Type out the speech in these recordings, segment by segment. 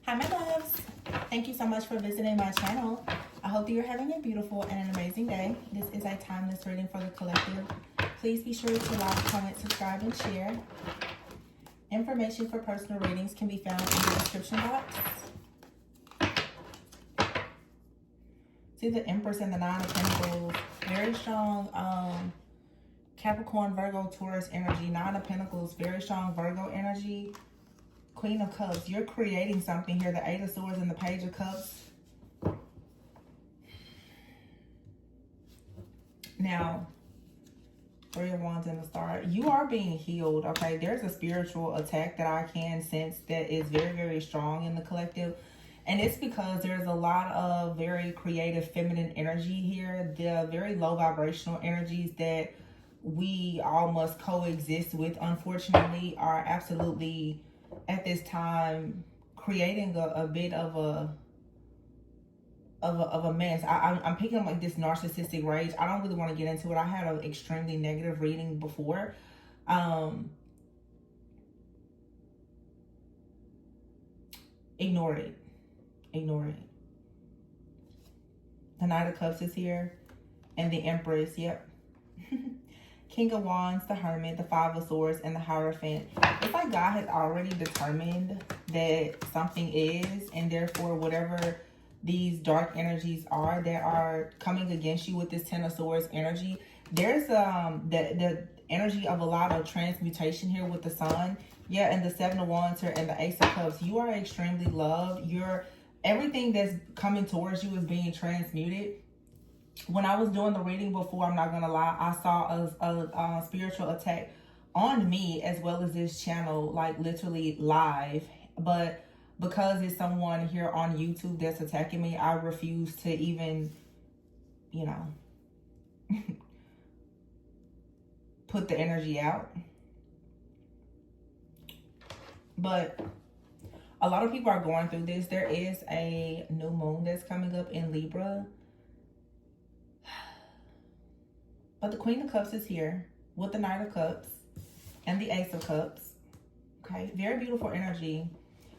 Hi my loves, thank you so much for visiting my channel. I hope that you're having a beautiful and an amazing day. This is a timeless reading for the collective. Please be sure to like, comment, subscribe, and share. Information for personal readings can be found in the description box. See the Empress and the Nine of Pentacles. Very strong Capricorn, Virgo, Taurus energy. Nine of Pentacles, very strong Virgo energy. Queen of Cups, you're creating something here. The Eight of Swords and the Page of Cups. Now, Three of Wands and the Star. You are being healed, okay? There's a spiritual attack that I can sense that is very, very strong in the collective. And it's because there's a lot of very creative feminine energy here. The very low vibrational energies that we all must coexist with, unfortunately, are absolutely at this time creating a bit of a mess. I'm picking up like this narcissistic rage. I don't really want to get into it. I had an extremely negative reading before. Ignore it. Ignore it. The Knight of Cups is here. And the Empress, yep. King of Wands, the Hermit, the Five of Swords, and the Hierophant. It's like God has already determined that something is, and therefore whatever these dark energies are that are coming against you with this Ten of Swords energy, there's the energy of a lot of transmutation here with the Sun. Yeah, and the Seven of Wands here and the Ace of Cups. You are extremely loved. Everything that's coming towards you is being transmuted. When I was doing the reading before, I'm not going to lie, I saw a spiritual attack on me as well as this channel, like literally live. But because it's someone here on YouTube that's attacking me, I refuse to even, you know, put the energy out. But a lot of people are going through this. There is a new moon that's coming up in Libra. But the Queen of Cups is here with the Knight of Cups and the Ace of Cups. Okay, very beautiful energy.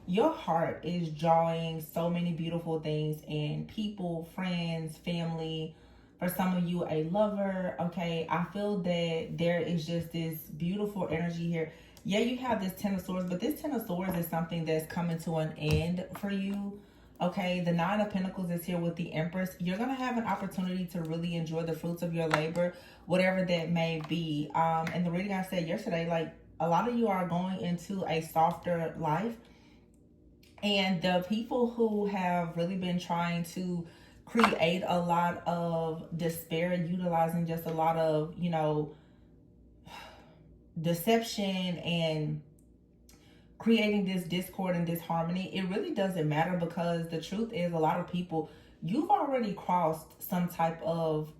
Your heart is drawing so many beautiful things in people, friends, family. For some of you, a lover. Okay, I feel that there is just this beautiful energy here. Yeah, you have this Ten of Swords, but this Ten of Swords is something that's coming to an end for you. Okay, the Nine of Pentacles is here with the Empress. You're going to have an opportunity to really enjoy the fruits of your labor, whatever that may be. And the reading I said yesterday, like a lot of you are going into a softer life. And the people who have really been trying to create a lot of despair, utilizing just a lot of, you know, deception and creating this discord and disharmony, it really doesn't matter, because the truth is a lot of people, you've already crossed some type of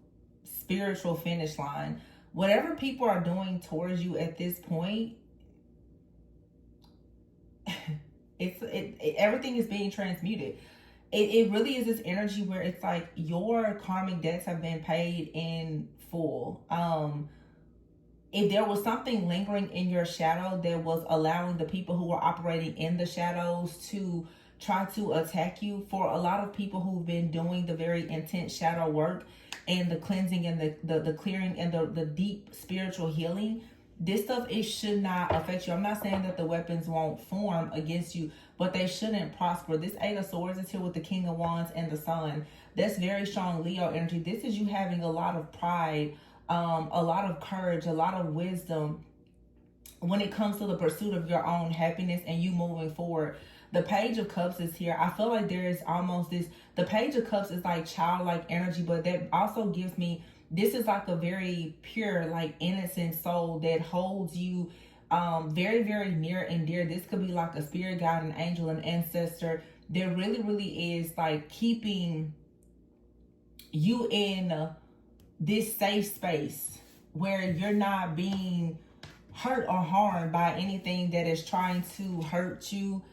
spiritual finish line. Whatever people are doing towards you at this point, everything is being transmuted. It really is this energy where it's like your karmic debts have been paid in full. If there was something lingering in your shadow that was allowing the people who were operating in the shadows to try to attack you, for a lot of people who've been doing the very intense shadow work and the cleansing and the clearing and the deep spiritual healing, this stuff, it should not affect you. I'm not saying that the weapons won't form against you, but they shouldn't prosper. This Eight of Swords is here with the King of Wands and the Sun. That's very strong Leo energy. This is you having a lot of pride, a lot of courage, a lot of wisdom when it comes to the pursuit of your own happiness and you moving forward. The Page of Cups is here. I feel like there is almost this, the Page of Cups is like childlike energy, but that also gives me, this is like a very pure, like innocent soul that holds you very, very near and dear. This could be like a spirit guide, an angel, an ancestor that really, really is like keeping you in this safe space where you're not being hurt or harmed by anything that is trying to hurt you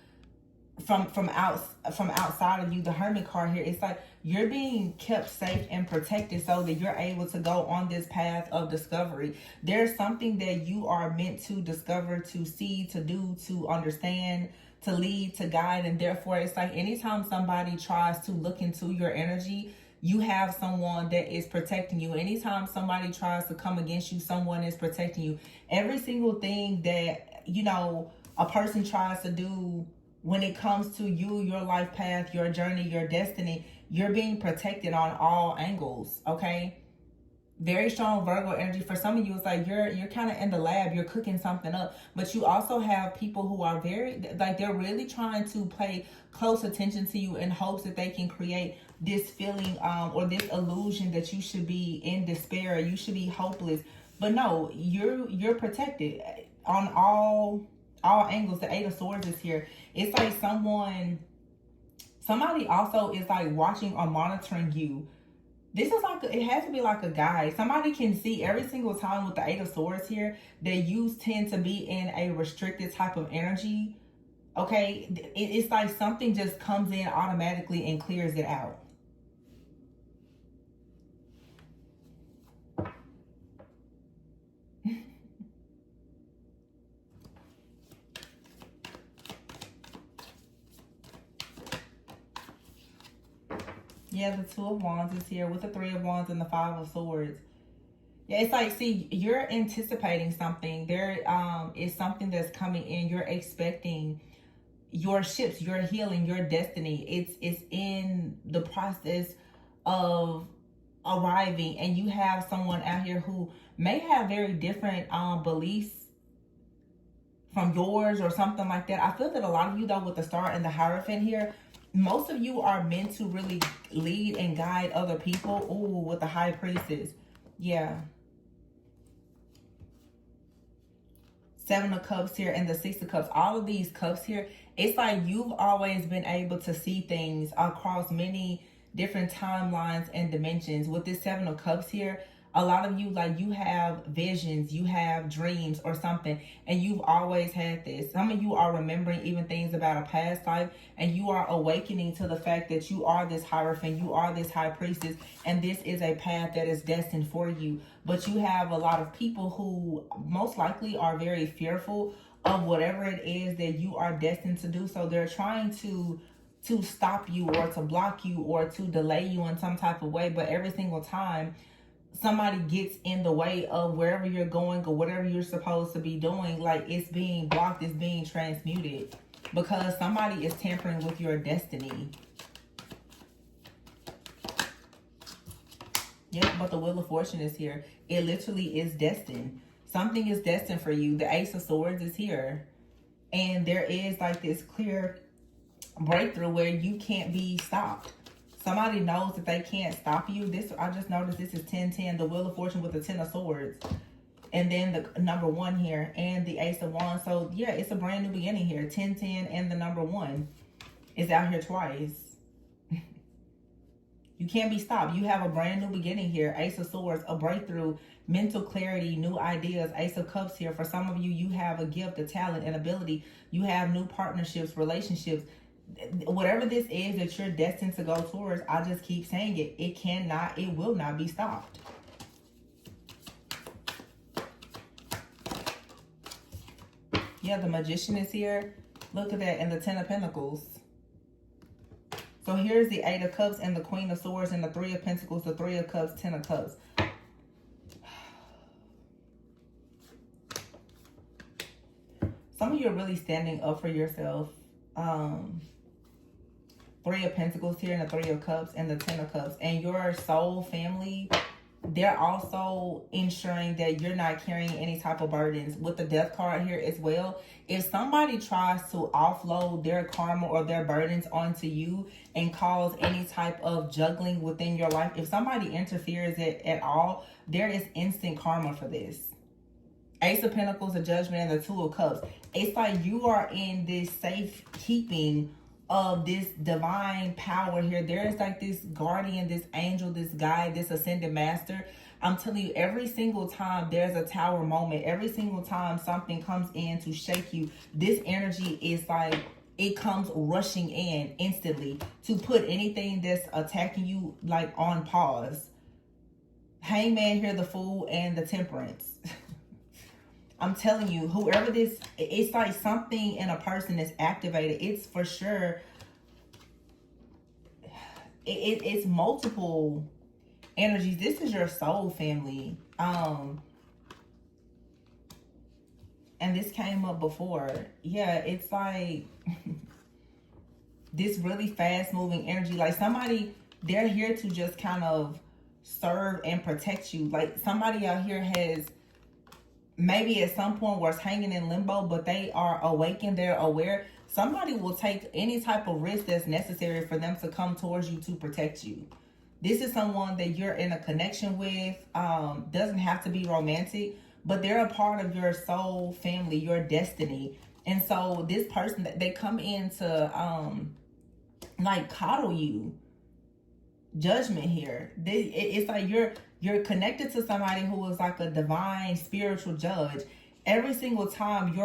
from outside of you. The Hermit card here, it's like you're being kept safe and protected so that you're able to go on this path of discovery. There's something that you are meant to discover, to see, to do, to understand, to lead, to guide. And therefore, it's like anytime somebody tries to look into your energy, you have someone that is protecting you. Anytime somebody tries to come against you, someone is protecting you. Every single thing that, you know, a person tries to do when it comes to you, your life path, your journey, your destiny, you're being protected on all angles, okay? Very strong Virgo energy. For some of you, it's like you're kind of in the lab, you're cooking something up, but you also have people who are very, like, they're really trying to pay close attention to you in hopes that they can create this feeling or this illusion that you should be in despair, you should be hopeless. But no, you're protected on all angles. The Eight of Swords is here. It's like somebody also is like watching or monitoring you. This is like, it has to be like a guide. Somebody can see every single time with the Eight of Swords here that you tend to be in a restricted type of energy. Okay, it's like something just comes in automatically and clears it out. Yeah, the Two of Wands is here with the Three of Wands and the Five of Swords. Yeah, it's like, see, you're anticipating something. There is something that's coming in. You're expecting your ships, your healing, your destiny. It's in the process of arriving, and you have someone out here who may have very different beliefs from yours or something like that. I feel that a lot of you, though, with the Star and the Hierophant here, most of you are meant to really lead and guide other people. Ooh, with the High Priestess. Yeah. Seven of Cups here and the Six of Cups. All of these cups here, it's like you've always been able to see things across many different timelines and dimensions. With this Seven of Cups here, a lot of you, like, you have visions, you have dreams or something, and you've always had this. Some of you are remembering even things about a past life, and you are awakening to the fact that you are this Hierophant, you are this High Priestess, and this is a path that is destined for you. But you have a lot of people who most likely are very fearful of whatever it is that you are destined to do. So they're trying to stop you or to block you or to delay you in some type of way. But every single time somebody gets in the way of wherever you're going or whatever you're supposed to be doing, like, it's being blocked, it's being transmuted, because somebody is tampering with your destiny. Yep, but the Wheel of Fortune is here. It literally is destined. Something is destined for you. The Ace of Swords is here. And there is like this clear breakthrough where you can't be stopped. Somebody knows that they can't stop you. This, I just noticed this is 10-10, the Wheel of Fortune with the 10 of Swords. And then the number 1 here and the Ace of Wands. So yeah, it's a brand new beginning here. 10-10 and the number 1 is out here twice. You can't be stopped. You have a brand new beginning here. Ace of Swords, a breakthrough, mental clarity, new ideas. Ace of Cups here. For some of you, you have a gift, a talent, an ability. You have new partnerships, relationships. Whatever this is that you're destined to go towards, I just keep saying it. It will not be stopped. Yeah, the Magician is here. Look at that. And the 10 of Pentacles. So here's the 8 of Cups and the Queen of Swords and the 3 of Pentacles, the 3 of Cups, 10 of Cups. Some of you are really standing up for yourself. 3 of Pentacles here and the 3 of Cups and the 10 of Cups. And your soul family, they're also ensuring that you're not carrying any type of burdens. With the Death card here as well, if somebody tries to offload their karma or their burdens onto you and cause any type of juggling within your life, if somebody interferes at all, there is instant karma for this. Ace of Pentacles, the Judgment, and the 2 of Cups. It's like you are in this safekeeping of this divine power here. There is like this guardian, this angel, this guide, this ascended master. I'm telling you, every single time there's a tower moment, every single time something comes in to shake you, this energy is like, it comes rushing in instantly to put anything that's attacking you like on pause. Hangman here, the Fool, and the Temperance. I'm telling you, whoever this, it's like something in a person is activated. It's for sure, it's multiple energies. This is your soul family. And this came up before. Yeah, it's like this really fast moving energy. Like somebody, they're here to just kind of serve and protect you. Like somebody out here has maybe at some point was hanging in limbo, but they are awakened, they're aware. Somebody will take any type of risk that's necessary for them to come towards you to protect you. This is someone that you're in a connection with. Doesn't have to be romantic, but they're a part of your soul family, your destiny. And so this person, that they come in to like coddle you. Judgment here. It's like you're connected to somebody who is like a divine spiritual judge. Every single time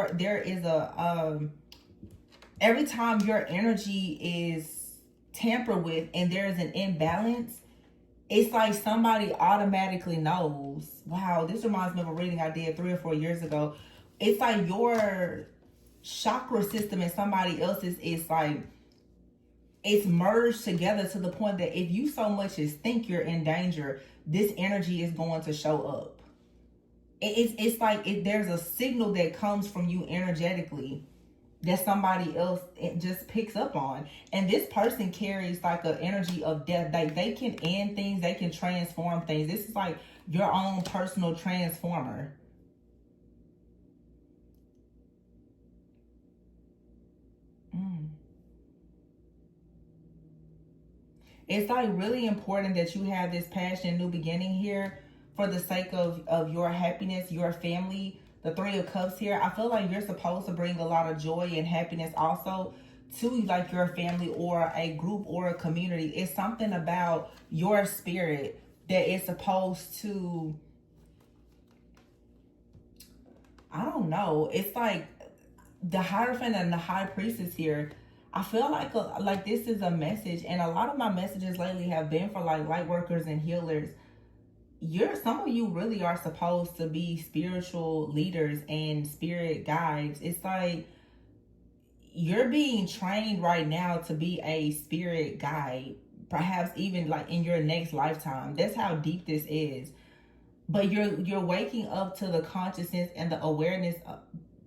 every time your energy is tampered with and there is an imbalance, it's like somebody automatically knows. Wow, this reminds me of a reading I did 3 or 4 years ago. It's like your chakra system and somebody else's is like, it's merged together to the point that if you so much as think you're in danger, this energy is going to show up. It's like there's a signal that comes from you energetically that somebody else it just picks up on. And this person carries like an energy of death. They can end things, they can transform things. This is like your own personal transformer. It's like really important that you have this passion, new beginning here for the sake of your happiness, your family. The Three of Cups here, I feel like you're supposed to bring a lot of joy and happiness also to like your family or a group or a community. It's something about your spirit that is supposed to, I don't know. It's like the Hierophant and the High Priestess here. I feel like this is a message, and a lot of my messages lately have been for like light workers and healers. Some of you really are supposed to be spiritual leaders and spirit guides. It's like you're being trained right now to be a spirit guide, perhaps even like in your next lifetime. That's how deep this is. But you're waking up to the consciousness and the awareness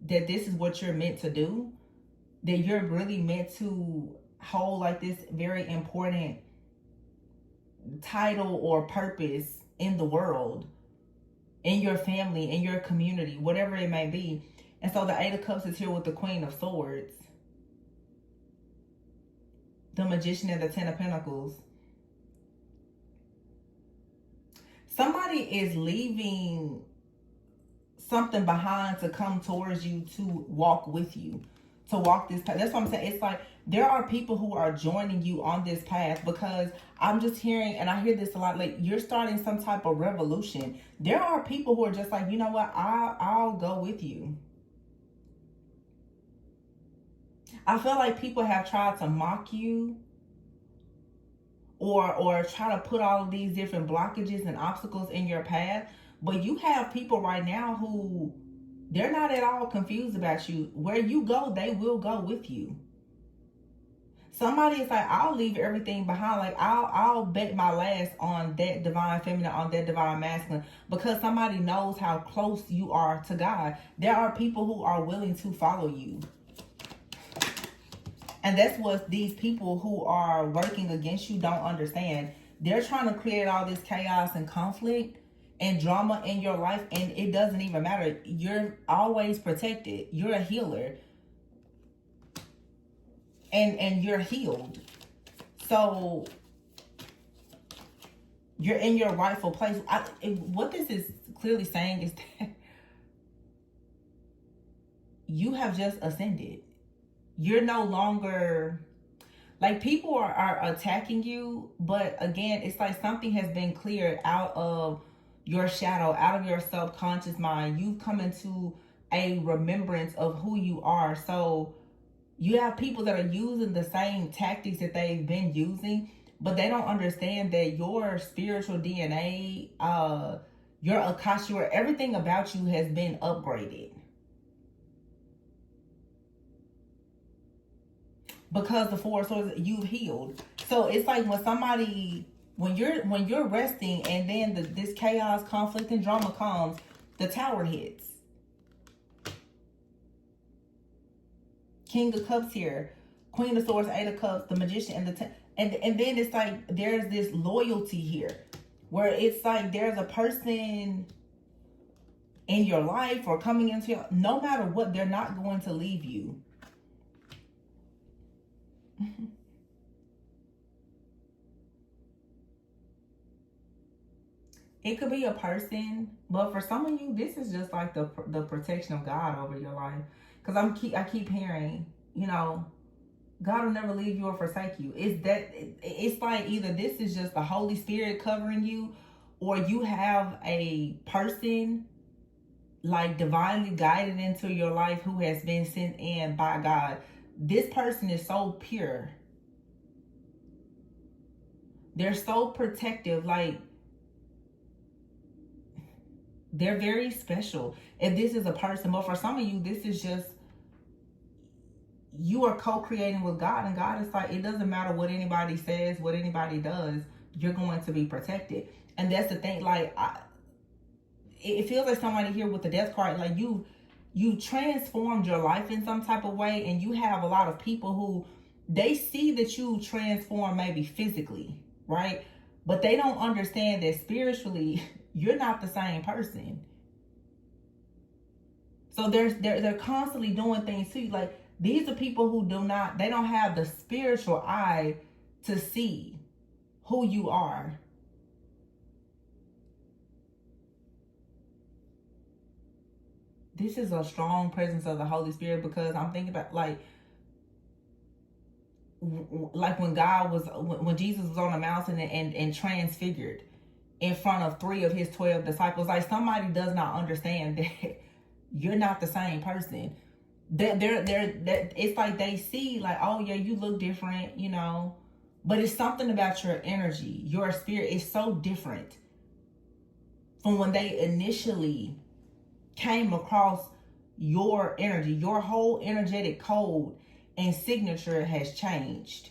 that this is what you're meant to do, that you're really meant to hold like this very important title or purpose in the world, in your family, in your community, whatever it may be. And so the Eight of Cups is here with the Queen of Swords, the Magician, and the Ten of Pentacles. Somebody is leaving something behind to come towards you, to walk with you, to walk this path. That's what I'm saying. It's like there are people who are joining you on this path, because I'm just hearing, and I hear this a lot, like you're starting some type of revolution. There are people who are just like, you know what, I'll go with you. I feel like people have tried to mock you or try to put all of these different blockages and obstacles in your path. But you have people right now who, they're not at all confused about you. Where you go, they will go with you. Somebody is like, I'll leave everything behind. Like I'll bet my last on that divine feminine, on that divine masculine, because somebody knows how close you are to God. There are people who are willing to follow you. And that's what these people who are working against you don't understand. They're trying to create all this chaos and conflict and drama in your life, and it doesn't even matter. You're always protected. You're a healer. And you're healed. So you're in your rightful place. What this is clearly saying is that you have just ascended. You're no longer, like, people are attacking you, but again, it's like something has been cleared out of your shadow, out of your subconscious mind. You've come into a remembrance of who you are. So you have people that are using the same tactics that they've been using, but they don't understand that your spiritual DNA, Your Akasha, everything about you has been upgraded. Because the Four of Swords, you've healed. So it's like when you're resting, and then this chaos, conflict, and drama comes, the Tower hits. King of Cups here, Queen of Swords, Eight of Cups, the Magician, and then it's like there's this loyalty here, where it's like there's a person in your life or coming into your, no matter what, they're not going to leave you. It could be a person, but for some of you, this is just like the protection of God over your life. Because I keep hearing, you know, God will never leave you or forsake you. It's like either this is just the Holy Spirit covering you, or you have a person like divinely guided into your life who has been sent in by God. This person is so pure. They're so protective, like they're very special. If this is a person, but for some of you, this is just, you are co-creating with God, and God is like, it doesn't matter what anybody says, what anybody does, you're going to be protected. And that's the thing, like, it feels like somebody here with the Death card, like you transformed your life in some type of way, and you have a lot of people who, they see that you transform maybe physically, right? But they don't understand that spiritually, you're not the same person. So they're constantly doing things to you. Like, these are people who they don't have the spiritual eye to see who you are. This is a strong presence of the Holy Spirit, because I'm thinking about like when Jesus was on the mountain and transfigured in front of 3 of his 12 disciples. Like, somebody does not understand that you're not the same person. They're it's like they see like, oh yeah, you look different, you know, but it's something about your energy, your spirit is so different from when they initially came across your energy. Your whole energetic code and signature has changed.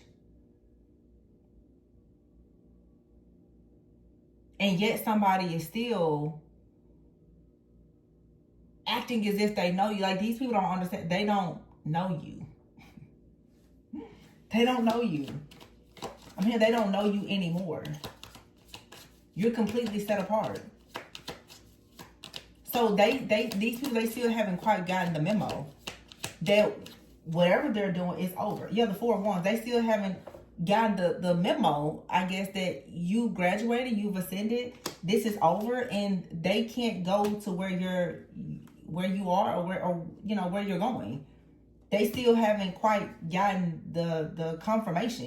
And yet somebody is still acting as if they know you. Like, these people don't understand. They don't know you. They don't know you. I mean, they don't know you anymore. You're completely set apart. So these people, they still haven't quite gotten the memo that whatever they're doing is over. Yeah, the Four of Wands, they still haven't gotten the memo, I guess, that you graduated, you've ascended, this is over, and they can't go to where you are, or you know, where you're going. They still haven't quite gotten the confirmation.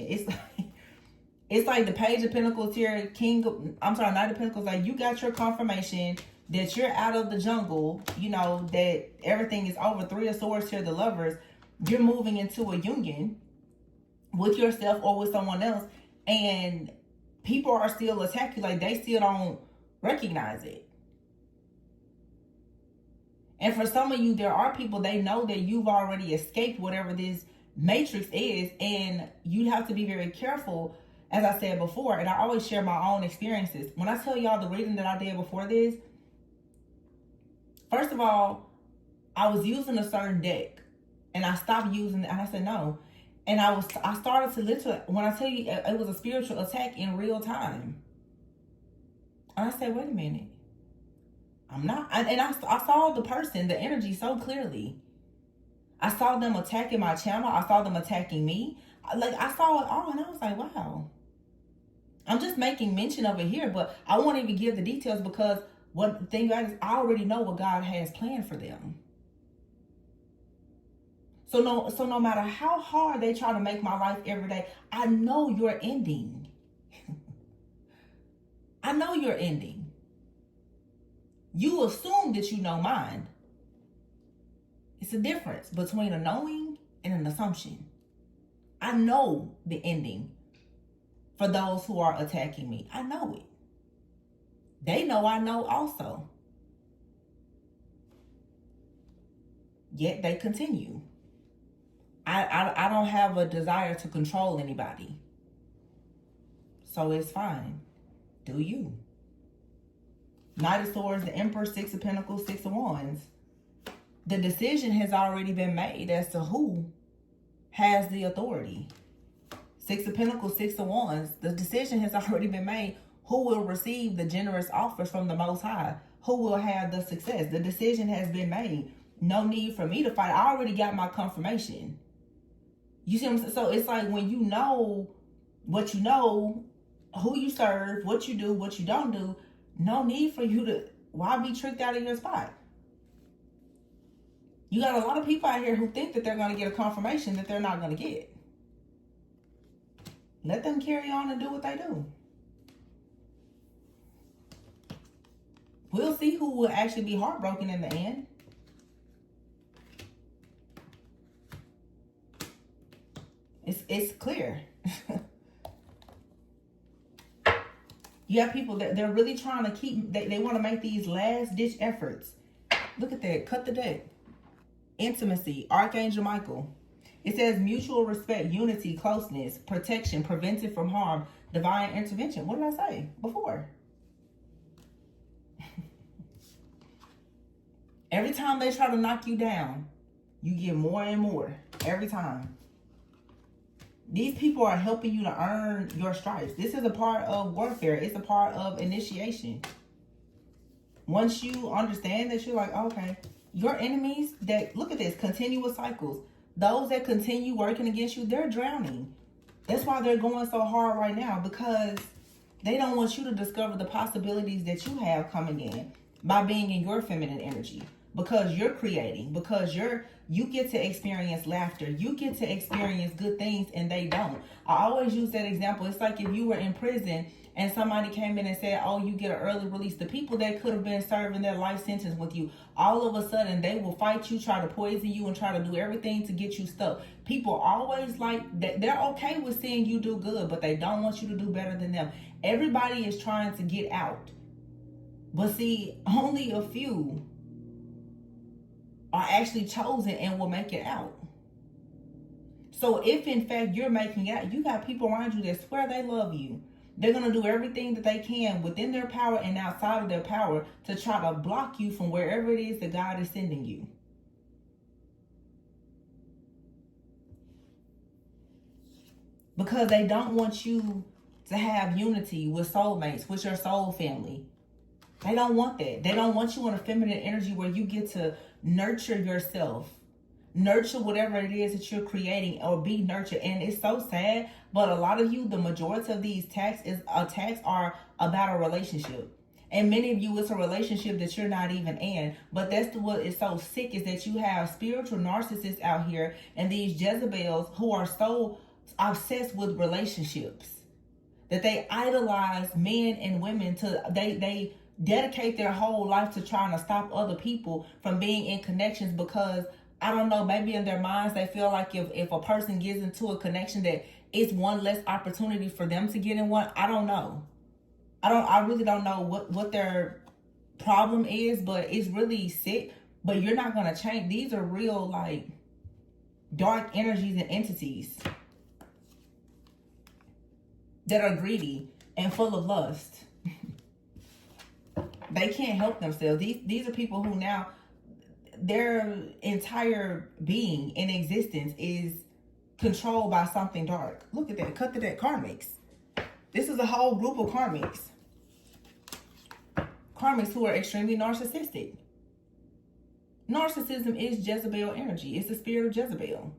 It's like the Page of Pentacles here, Knight of Pentacles, like, you got your confirmation that you're out of the jungle, you know, that everything is over. 3 of Swords here, the Lovers, you're moving into a union with yourself or with someone else, and people are still attacking, like, they still don't recognize it. And for some of you, there are people, they know that you've already escaped whatever this matrix is, and you have to be very careful, as I said before, and I always share my own experiences. When I tell y'all the reading that I did before this, first of all, I was using a certain deck, and I stopped using it, and I said no. And I started to literally, when I tell you, it was a spiritual attack in real time. And I said, wait a minute. I'm not, and I saw the person, the energy so clearly. I saw them attacking my channel. I saw them attacking me. Like, I saw it all, and I was like, wow. I'm just making mention of it here, but I won't even give the details, because what the thing about it is, I already know what God has planned for them. So no matter how hard they try to make my life every day, I know your ending. I know your ending. You assume that you know mine. It's a difference between a knowing and an assumption. I know the ending for those who are attacking me. I know it. They know I know also. Yet they continue. I don't have a desire to control anybody. So it's fine. Do you? Knight of Swords, the Emperor, Six of Pentacles, Six of Wands. The decision has already been made as to who has the authority. Six of Pentacles, Six of Wands. The decision has already been made. Who will receive the generous offers from the Most High? Who will have the success? The decision has been made. No need for me to fight. I already got my confirmation. You see what I'm saying? So it's like when you know what you know, who you serve, what you do, what you don't do, no need for you to, why be tricked out of your spot? You got a lot of people out here who think that they're going to get a confirmation that they're not going to get. Let them carry on and do what they do. We'll see who will actually be heartbroken in the end. It's clear. You have people that they're really trying to keep, they want to make these last ditch efforts. Look at that. Cut the deck. Intimacy. Archangel Michael. It says mutual respect, unity, closeness, protection, prevented from harm, divine intervention. What did I say before? Every time they try to knock you down, you get more and more. Every time. These people are helping you to earn your stripes. This is a part of warfare. It's a part of initiation. Once you understand that, you're like, okay, your enemies that, look at this, continuous cycles. Those that continue working against you, they're drowning. That's why they're going so hard right now, because they don't want you to discover the possibilities that you have coming in by being in your feminine energy. Because you're creating, because you get to experience laughter, you get to experience good things, and they don't. I always use that example. It's like if you were in prison and somebody came in and said, oh, you get an early release. The people that could have been serving their life sentence with you, all of a sudden they will fight you, try to poison you, and try to do everything to get you stuck. People always like that. They're okay with seeing you do good, but they don't want you to do better than them. Everybody is trying to get out. But see, only a few are actually chosen and will make it out. So if in fact you're making it out, you got people around you that swear they love you. They're going to do everything that they can within their power and outside of their power to try to block you from wherever it is that God is sending you. Because they don't want you to have unity with soulmates, with your soul family. They don't want that. They don't want you in a feminine energy where you get to nurture yourself. Nurture whatever it is that you're creating, or be nurtured. And it's so sad, but a lot of you, the majority of these attacks are about a relationship. And many of you, it's a relationship that you're not even in. But that's what is so sick, is that you have spiritual narcissists out here and these Jezebels who are so obsessed with relationships that they idolize men and women to they dedicate their whole life to trying to stop other people from being in connections, because I don't know, maybe in their minds they feel like if a person gets into a connection that it's one less opportunity for them to get in one. I don't know. I really don't know what their problem is, but it's really sick. But you're not going to change. These are real, like, dark energies and entities that are greedy and full of lust. They can't help themselves. These are people who now, their entire being in existence is controlled by something dark. Look at that. Cut to that. Karmics. This is a whole group of karmics. Karmics who are extremely narcissistic. Narcissism is Jezebel energy. It's the spirit of Jezebel.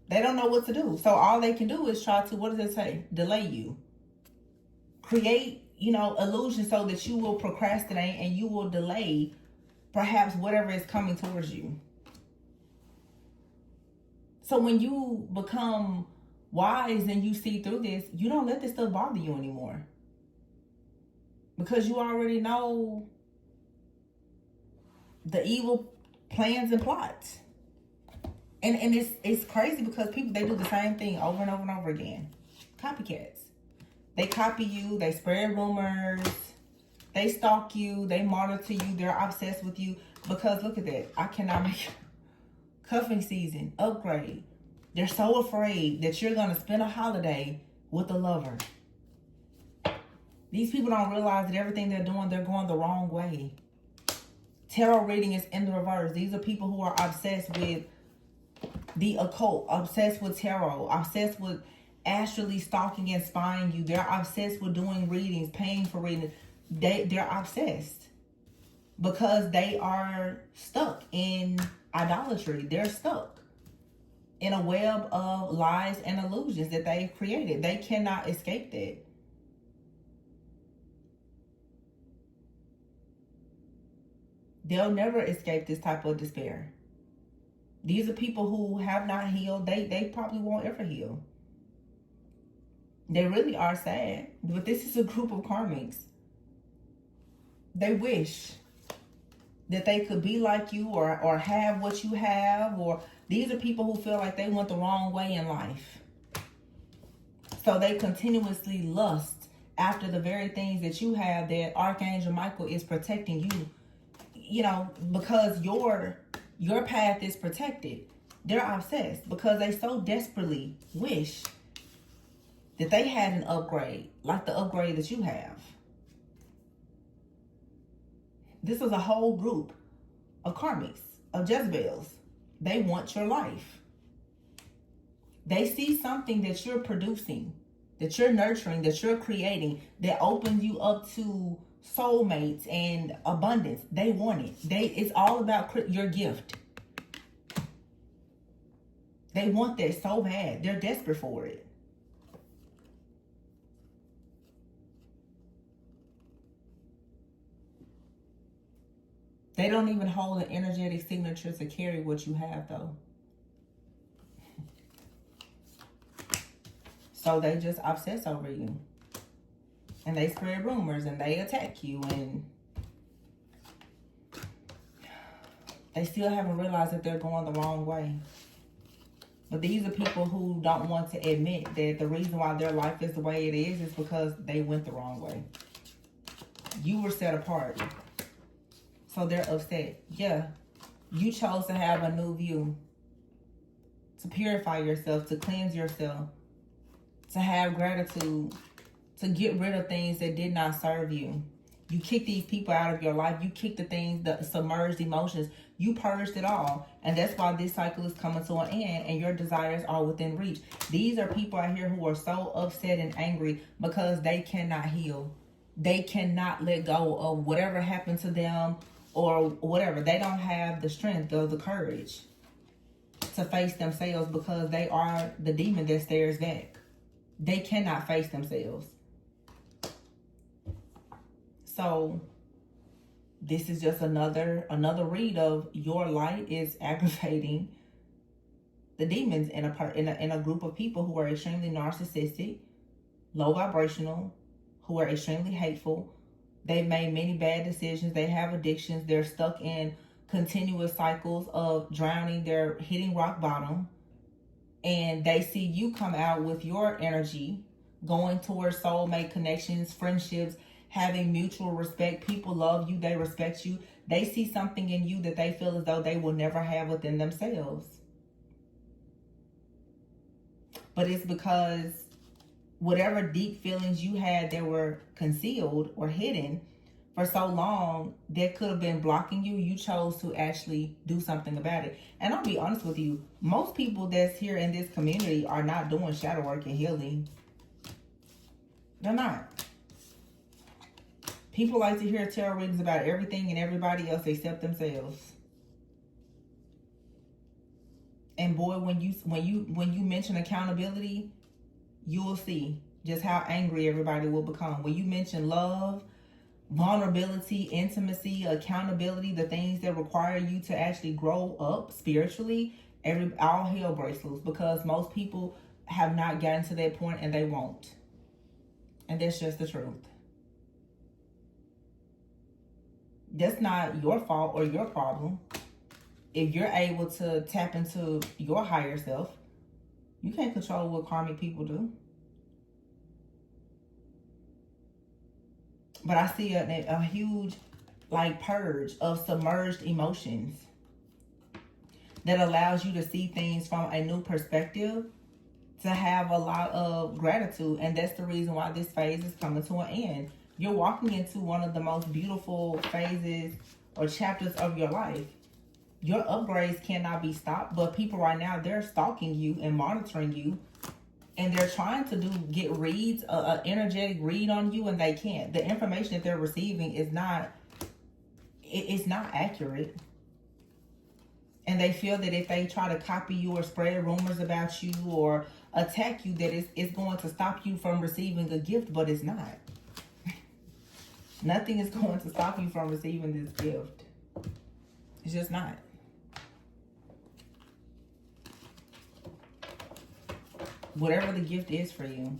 They don't know what to do. So all they can do is try to, what does it say? Delay you. Create, illusion so that you will procrastinate and you will delay perhaps whatever is coming towards you. So when you become wise and you see through this, you don't let this stuff bother you anymore. Because you already know the evil plans and plots. And it's crazy because people, they do the same thing over and over and over again. Copycats. They copy you. They spread rumors. They stalk you. They monitor you. They're obsessed with you. Because look at that. I cannot make cuffing season. Upgrade. They're so afraid that you're going to spend a holiday with a lover. These people don't realize that everything they're doing, they're going the wrong way. Tarot reading is in the reverse. These are people who are obsessed with the occult, obsessed with tarot, obsessed with astrally stalking and spying you. They're obsessed with doing readings, paying for readings. They're obsessed because they are stuck in idolatry. They're stuck in a web of lies and illusions that they've created. They cannot escape that. They'll never escape this type of despair. These are people who have not healed. They probably won't ever heal. They really are sad. But this is a group of karmics. They wish that they could be like you or have what you have. Or these are people who feel like they went the wrong way in life. So they continuously lust after the very things that you have that Archangel Michael is protecting you. You know, because your path is protected. They're obsessed because they so desperately wish that they had an upgrade like the upgrade that you have. This is a whole group of karmics, of Jezebels. They want your life. They see something that you're producing, that you're nurturing, that you're creating, that opens you up to soulmates and abundance. They want it. It's all about your gift. They want that so bad. They're desperate for it. They don't even hold an energetic signature to carry what you have, though. So they just obsess over you. And they spread rumors and they attack you, and they still haven't realized that they're going the wrong way. But these are people who don't want to admit that the reason why their life is the way it is because they went the wrong way. You were set apart. So they're upset. Yeah, you chose to have a new view, to purify yourself, to cleanse yourself, to have gratitude, to get rid of things that did not serve you. You kicked these people out of your life. You kicked the things, the submerged emotions. You purged it all. And that's why this cycle is coming to an end and your desires are within reach. These are people out here who are so upset and angry because they cannot heal. They cannot let go of whatever happened to them or whatever. They don't have the strength or the courage to face themselves because they are the demon that stares back. They cannot face themselves. So this is just another read of your light is aggravating the demons in a group of people who are extremely narcissistic, low vibrational, who are extremely hateful. They've made many bad decisions. They have addictions. They're stuck in continuous cycles of drowning. They're hitting rock bottom. And they see you come out with your energy, going towards soulmate connections, friendships, having mutual respect. People love you. They respect you. They see something in you that they feel as though they will never have within themselves. But it's because whatever deep feelings you had that were concealed or hidden for so long that could have been blocking you, you chose to actually do something about it. And I'll be honest with you, most people that's here in this community are not doing shadow work and healing. They're not. People like to hear tarot readings about everything and everybody else except themselves. And boy, when you mention accountability, you'll see just how angry everybody will become. When you mention love, vulnerability, intimacy, accountability, the things that require you to actually grow up spiritually, all hell breaks loose because most people have not gotten to that point and they won't. And that's just the truth. That's not your fault or your problem. If you're able to tap into your higher self, you can't control what karmic people do. But I see a huge like purge of submerged emotions that allows you to see things from a new perspective, to have a lot of gratitude. And that's the reason why this phase is coming to an end. You're walking into one of the most beautiful phases or chapters of your life. Your upgrades cannot be stopped, but people right now, they're stalking you and monitoring you, and they're trying to get reads, an energetic read on you, and they can't. The information that they're receiving is not, it's not accurate. And they feel that if they try to copy you or spread rumors about you or attack you, that it's going to stop you from receiving a gift, but it's not. Nothing is going to stop you from receiving this gift. It's just not. Whatever the gift is for you,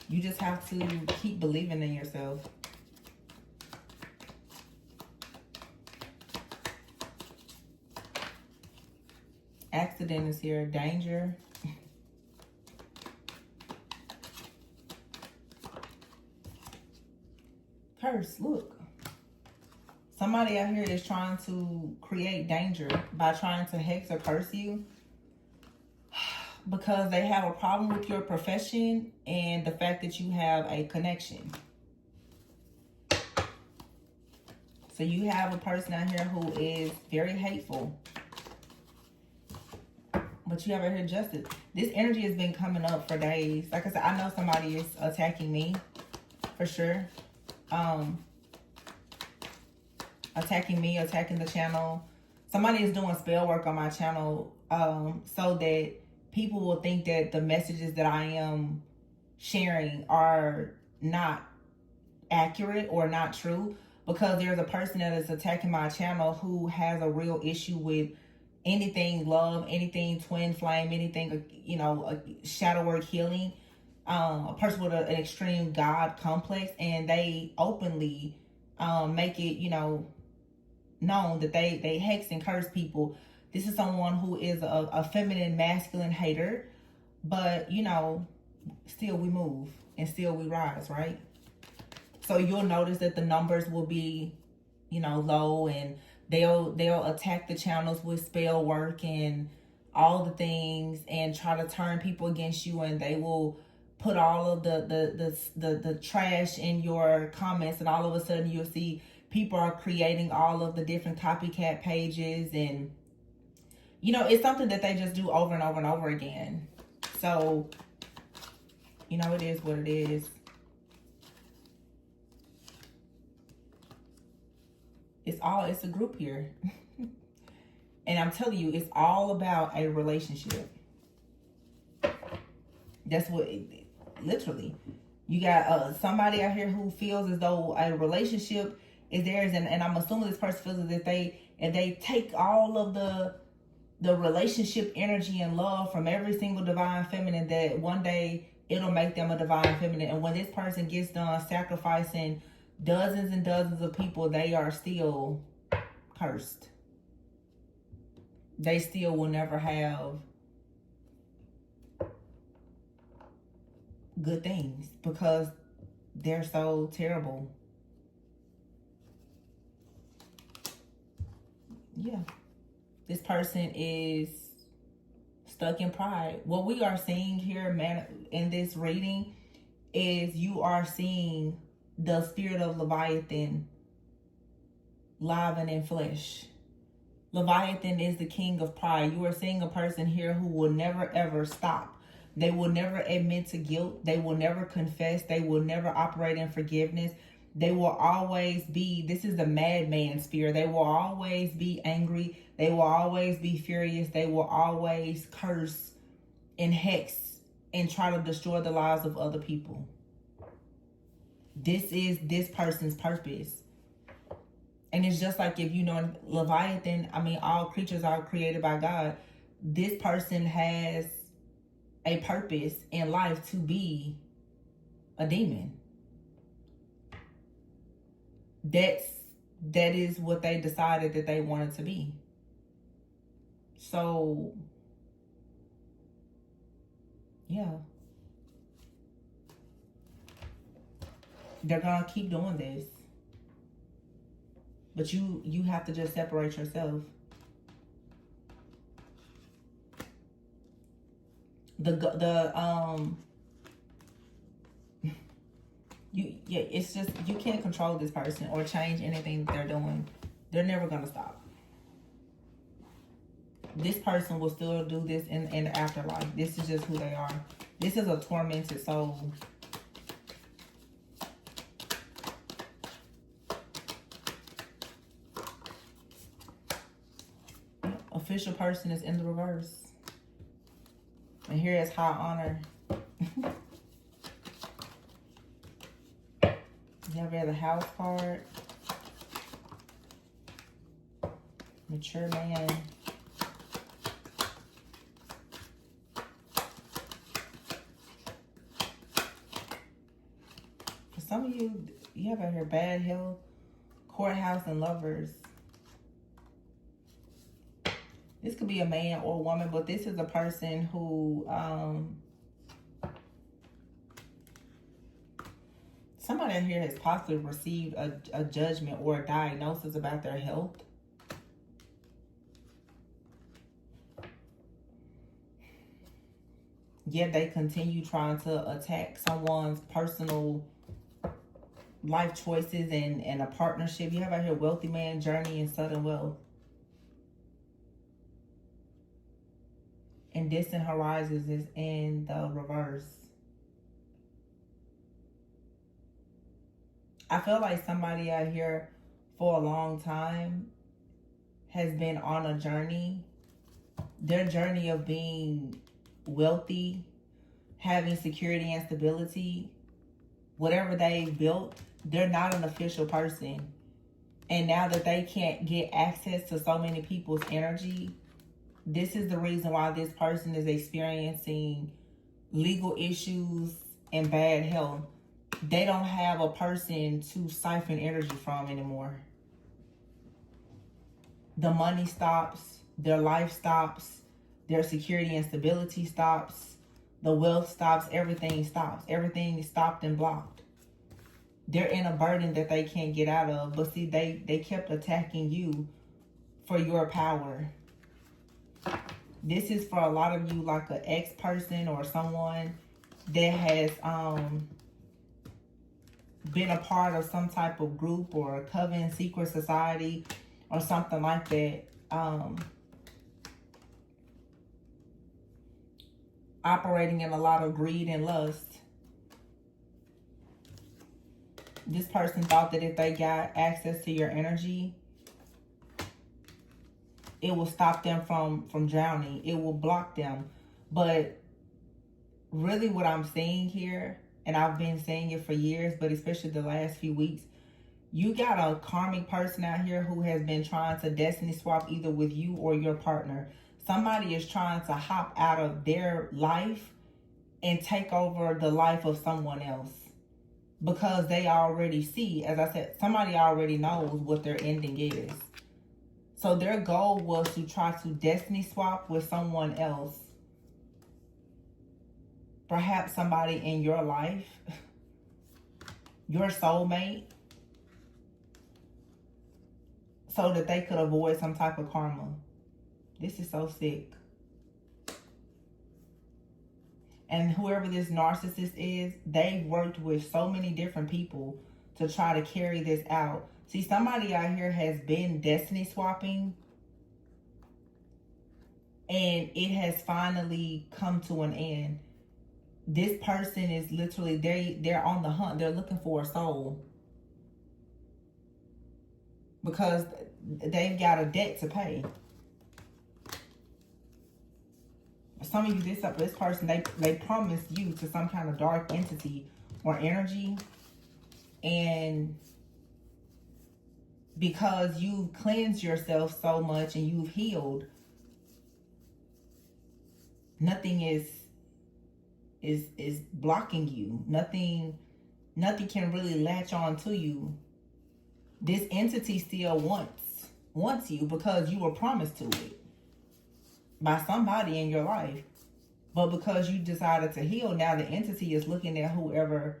you just have to keep believing in yourself. Accident is here. Danger. Curse. Look. Somebody out here is trying to create danger by trying to hex or curse you, because they have a problem with your profession and the fact that you have a connection. So you have a person out here who is very hateful, but you have out here justice. This energy has been coming up for days. Like I said, I know somebody is attacking me for sure. Attacking me, attacking the channel. Somebody is doing spell work on my channel so that people will think that the messages that I am sharing are not accurate or not true, because there's a person that is attacking my channel who has a real issue with anything love, anything twin flame, anything, you know, shadow work healing. A person with an extreme God complex, and they openly make it, you know, known that they hex and curse people. This is someone who is a feminine, masculine hater, but, you know, still we move and still we rise, right? So you'll notice that the numbers will be, you know, low, and they'll attack the channels with spell work and all the things and try to turn people against you, and they will put all of the trash in your comments, and all of a sudden you'll see people are creating all of the different copycat pages, and you know, it's something that they just do over and over and over again. So, you know, it is what it is. It's a group here. And I'm telling you, it's all about a relationship. That's what, literally. You got somebody out here who feels as though a relationship is theirs, and I'm assuming this person feels as if they take all of the relationship energy and love from every single divine feminine, that one day it'll make them a divine feminine. And when this person gets done sacrificing dozens and dozens of people, they are still cursed. They still will never have good things because they're so terrible. Yeah. This person is stuck in pride. What we are seeing here, man, in this reading is you are seeing the spirit of Leviathan live and in flesh. Leviathan is the king of pride. You are seeing a person here who will never ever stop. They will never admit to guilt. They will never confess. They will never operate in forgiveness. They will always be, this is the madman spirit. They will always be angry. They will always be furious. They will always curse and hex and try to destroy the lives of other people. This is this person's purpose. And it's just like, if you know Leviathan, I mean, all creatures are created by God. This person has a purpose in life to be a demon. That is what they decided that they wanted to be. So, yeah. They're gonna keep doing this. But you have to just separate yourself. It's just, you can't control this person or change anything that they're doing. They're never gonna stop. This person will still do this in the afterlife. This is just who they are. This is a tormented soul. Official person is in the reverse. And here is high honor. You have here the house card. Mature man. For some of you, you have out here bad health, courthouse, and lovers. This could be a man or a woman, but this is a person who, somebody in here has possibly received a judgment or a diagnosis about their health. Yet they continue trying to attack someone's personal life choices and a partnership. You have out here wealthy man, journey, and sudden wealth. And distant horizons is in the reverse. I feel like somebody out here for a long time has been on a journey. Their journey of being wealthy, having security and stability, whatever they've built, they're not an official person. And now that they can't get access to so many people's energy, this is the reason why this person is experiencing legal issues and bad health. They don't have a person to siphon energy from anymore. The money stops, their life stops, their security and stability stops, the wealth stops, everything stops. Everything is stopped and blocked. They're in a burden that they can't get out of. But see, they kept attacking you for your power. This is for a lot of you like an ex-person or someone that has been a part of some type of group or a coven, secret society, or something like that. Operating in a lot of greed and lust. This person thought that if they got access to your energy, it will stop them from drowning. It will block them. But really what I'm seeing here, and I've been saying it for years, but especially the last few weeks, you got a karmic person out here who has been trying to destiny swap either with you or your partner. Somebody is trying to hop out of their life and take over the life of someone else. Because they already see, as I said, somebody already knows what their ending is. So their goal was to try to destiny swap with someone else. Perhaps somebody in your life, your soulmate, so that they could avoid some type of karma. This is so sick. And whoever this narcissist is, they've worked with so many different people to try to carry this out. See, somebody out here has been destiny swapping, and it has finally come to an end. This person is literally, they're on the hunt. They're looking for a soul. Because they've got a debt to pay. Some of you, this person, they promised you to some kind of dark entity or energy. And because you've cleansed yourself so much and you've healed, nothing is blocking you. Nothing can really latch on to you. This entity still wants you because you were promised to it by somebody in your life. But because you decided to heal, now the entity is looking at whoever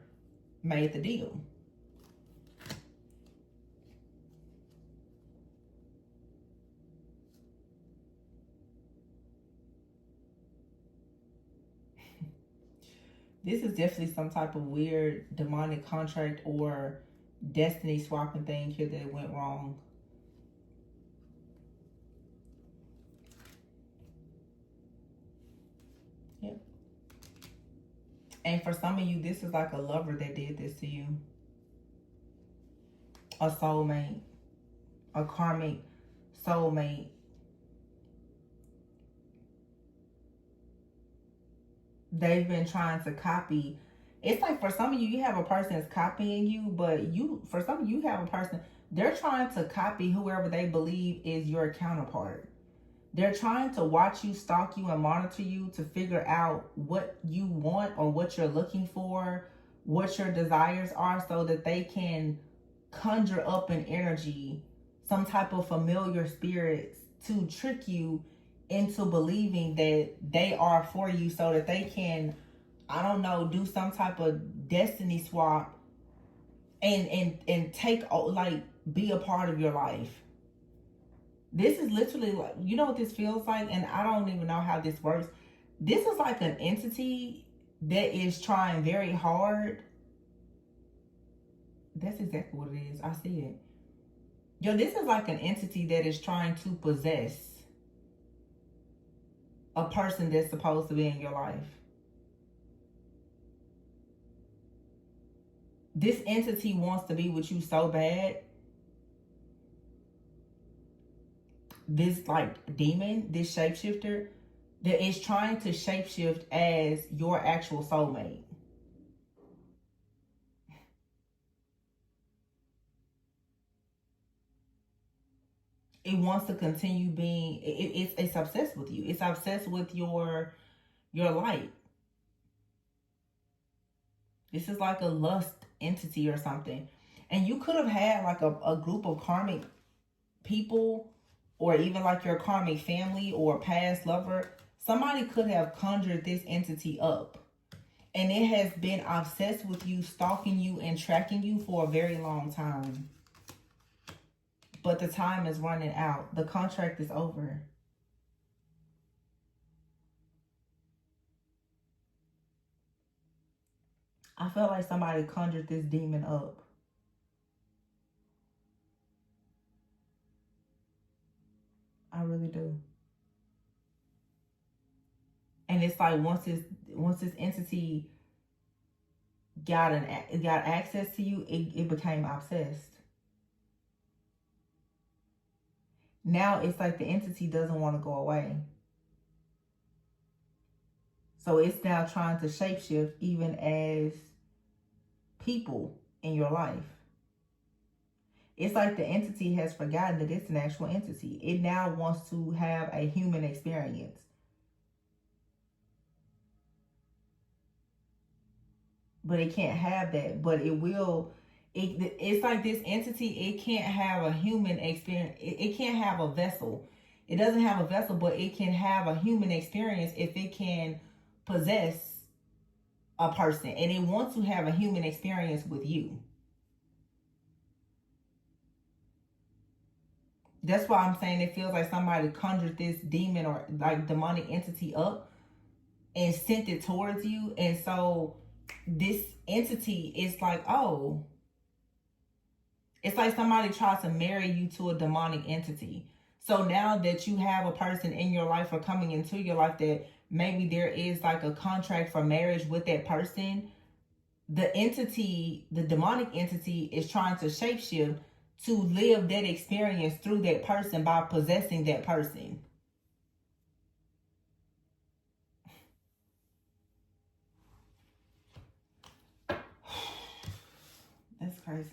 made the deal. This is definitely some type of weird demonic contract or destiny swapping thing here that went wrong. Yep. And for some of you, this is like a lover that did this to you. A soulmate. A karmic soulmate. They've been trying to copy. It's like for some of you, you have a person that's copying you, but for some of you have a person, they're trying to copy whoever they believe is your counterpart. They're trying to watch you, stalk you, and monitor you to figure out what you want or what you're looking for, what your desires are, so that they can conjure up an energy, some type of familiar spirits, to trick you into believing that they are for you, so that they can, I don't know, do some type of destiny swap and take, like, be a part of your life. This is literally like, you know what this feels like? And I don't even know how this works. This is like an entity that is trying very hard. That's exactly what it is. I see it. Yo, this is like an entity that is trying to possess a person that's supposed to be in your life. This entity wants to be with you so bad. This like demon, this shapeshifter, that is trying to shapeshift as your actual soulmate. It wants to continue being, it's obsessed with you. It's obsessed with your light. This is like a lust entity or something. And you could have had like a group of karmic people, or even like your karmic family or past lover. Somebody could have conjured this entity up, and it has been obsessed with you, stalking you and tracking you for a very long time. But the time is running out. The contract is over. I felt like somebody conjured this demon up. I really do. And it's like once this entity got access to you, it became obsessed. Now it's like the entity doesn't want to go away. So it's now trying to shapeshift even as people in your life. It's like the entity has forgotten that it's an actual entity. It now wants to have a human experience. But it can't have that. But it will. It's like this entity, it can't have a human experience. It can't have a vessel. It doesn't have a vessel, but it can have a human experience if it can possess a person. And it wants to have a human experience with you. That's why I'm saying it feels like somebody conjured this demon or like demonic entity up and sent it towards you. And so this entity is like, oh, it's like somebody tries to marry you to a demonic entity. So now that you have a person in your life or coming into your life that maybe there is like a contract for marriage with that person, the entity, the demonic entity, is trying to shapeshift to live that experience through that person by possessing that person. That's crazy.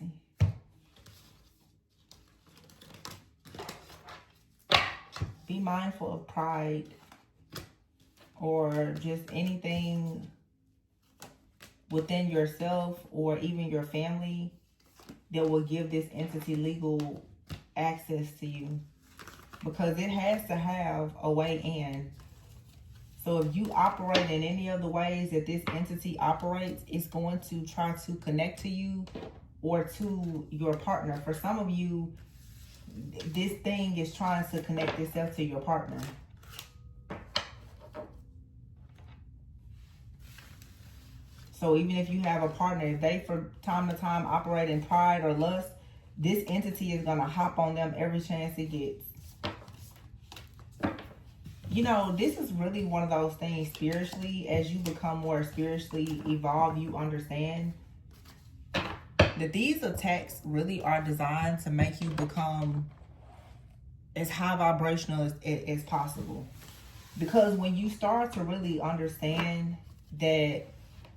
Be mindful of pride or just anything within yourself or even your family that will give this entity legal access to you, because it has to have a way in. So if you operate in any of the ways that this entity operates, it's going to try to connect to you or to your partner. For some of you, this thing is trying to connect itself to your partner. So even if you have a partner, if they from time to time operate in pride or lust, this entity is going to hop on them every chance it gets. You know, this is really one of those things spiritually. As you become more spiritually evolved, you understand that these attacks really are designed to make you become as high vibrational as possible. Because when you start to really understand that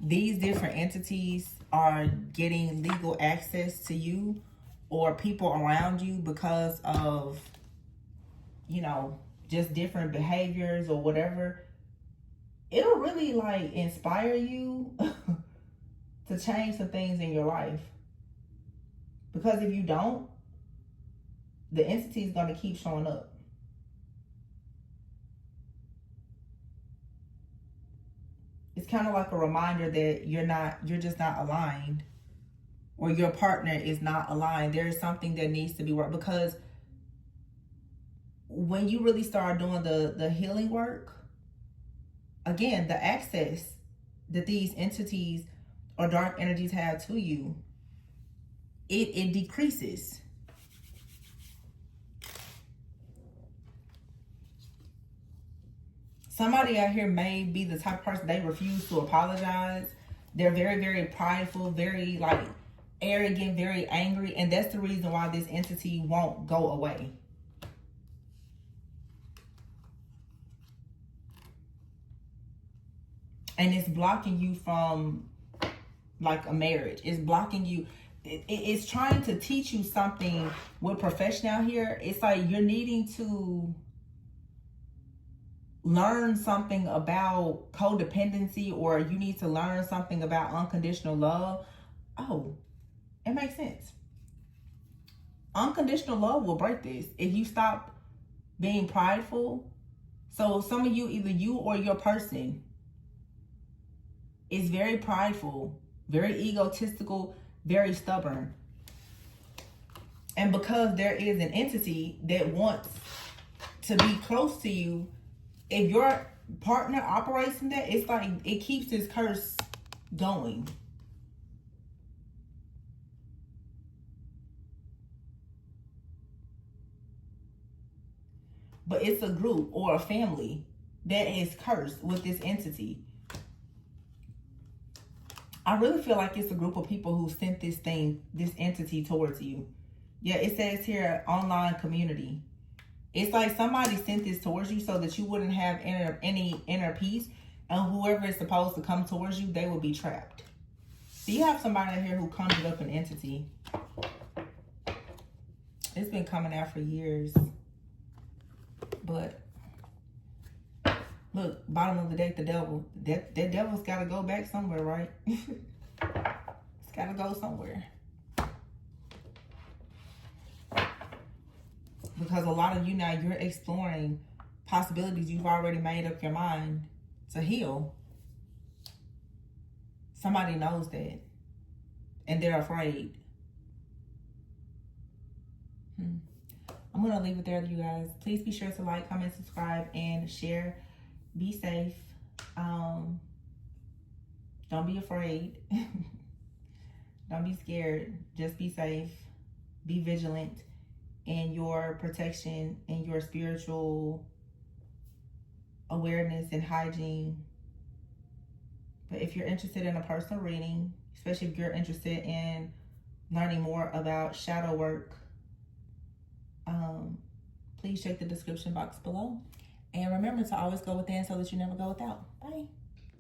these different entities are getting legal access to you or people around you because of, you know, just different behaviors or whatever, it'll really like inspire you to change some things in your life. Because if you don't, the entity is going to keep showing up. It's kind of like a reminder that you're just not aligned, or your partner is not aligned. There is something that needs to be worked, because when you really start doing the healing work, again, the access that these entities or dark energies have to you, it decreases. Somebody out here may be the type of person, they refuse to apologize. They're very, very prideful, very like arrogant, very angry. And that's the reason why this entity won't go away. And it's blocking you from like a marriage. It's blocking you. It's trying to teach you something with profession out here. It's like you're needing to learn something about codependency, or you need to learn something about unconditional love. Oh, it makes sense. Unconditional love will break this if you stop being prideful. So some of you, either you or your person, is very prideful, very egotistical, very stubborn. And because there is an entity that wants to be close to you, if your partner operates in that, it's like it keeps this curse going. But it's a group or a family that is cursed with this entity. I really feel like it's a group of people who sent this entity towards you. Yeah, it says here, online community. It's like somebody sent this towards you so that you wouldn't have any inner peace. And whoever is supposed to come towards you, they will be trapped. So you have somebody in here who conjured up an entity. It's been coming out for years. But look, bottom of the deck, the devil. That devil's got to go back somewhere, right? It's got to go somewhere. Because a lot of you now, you're exploring possibilities you've already made up your mind to heal. Somebody knows that. And they're afraid. I'm going to leave it there, you guys. Please be sure to like, comment, subscribe, and share. Be safe. Don't be afraid. Don't be scared. Just be safe. Be vigilant in your protection and your spiritual awareness and hygiene. But if you're interested in a personal reading, especially if you're interested in learning more about shadow work, please check the description box below. And remember to always go within so that you never go without. Bye.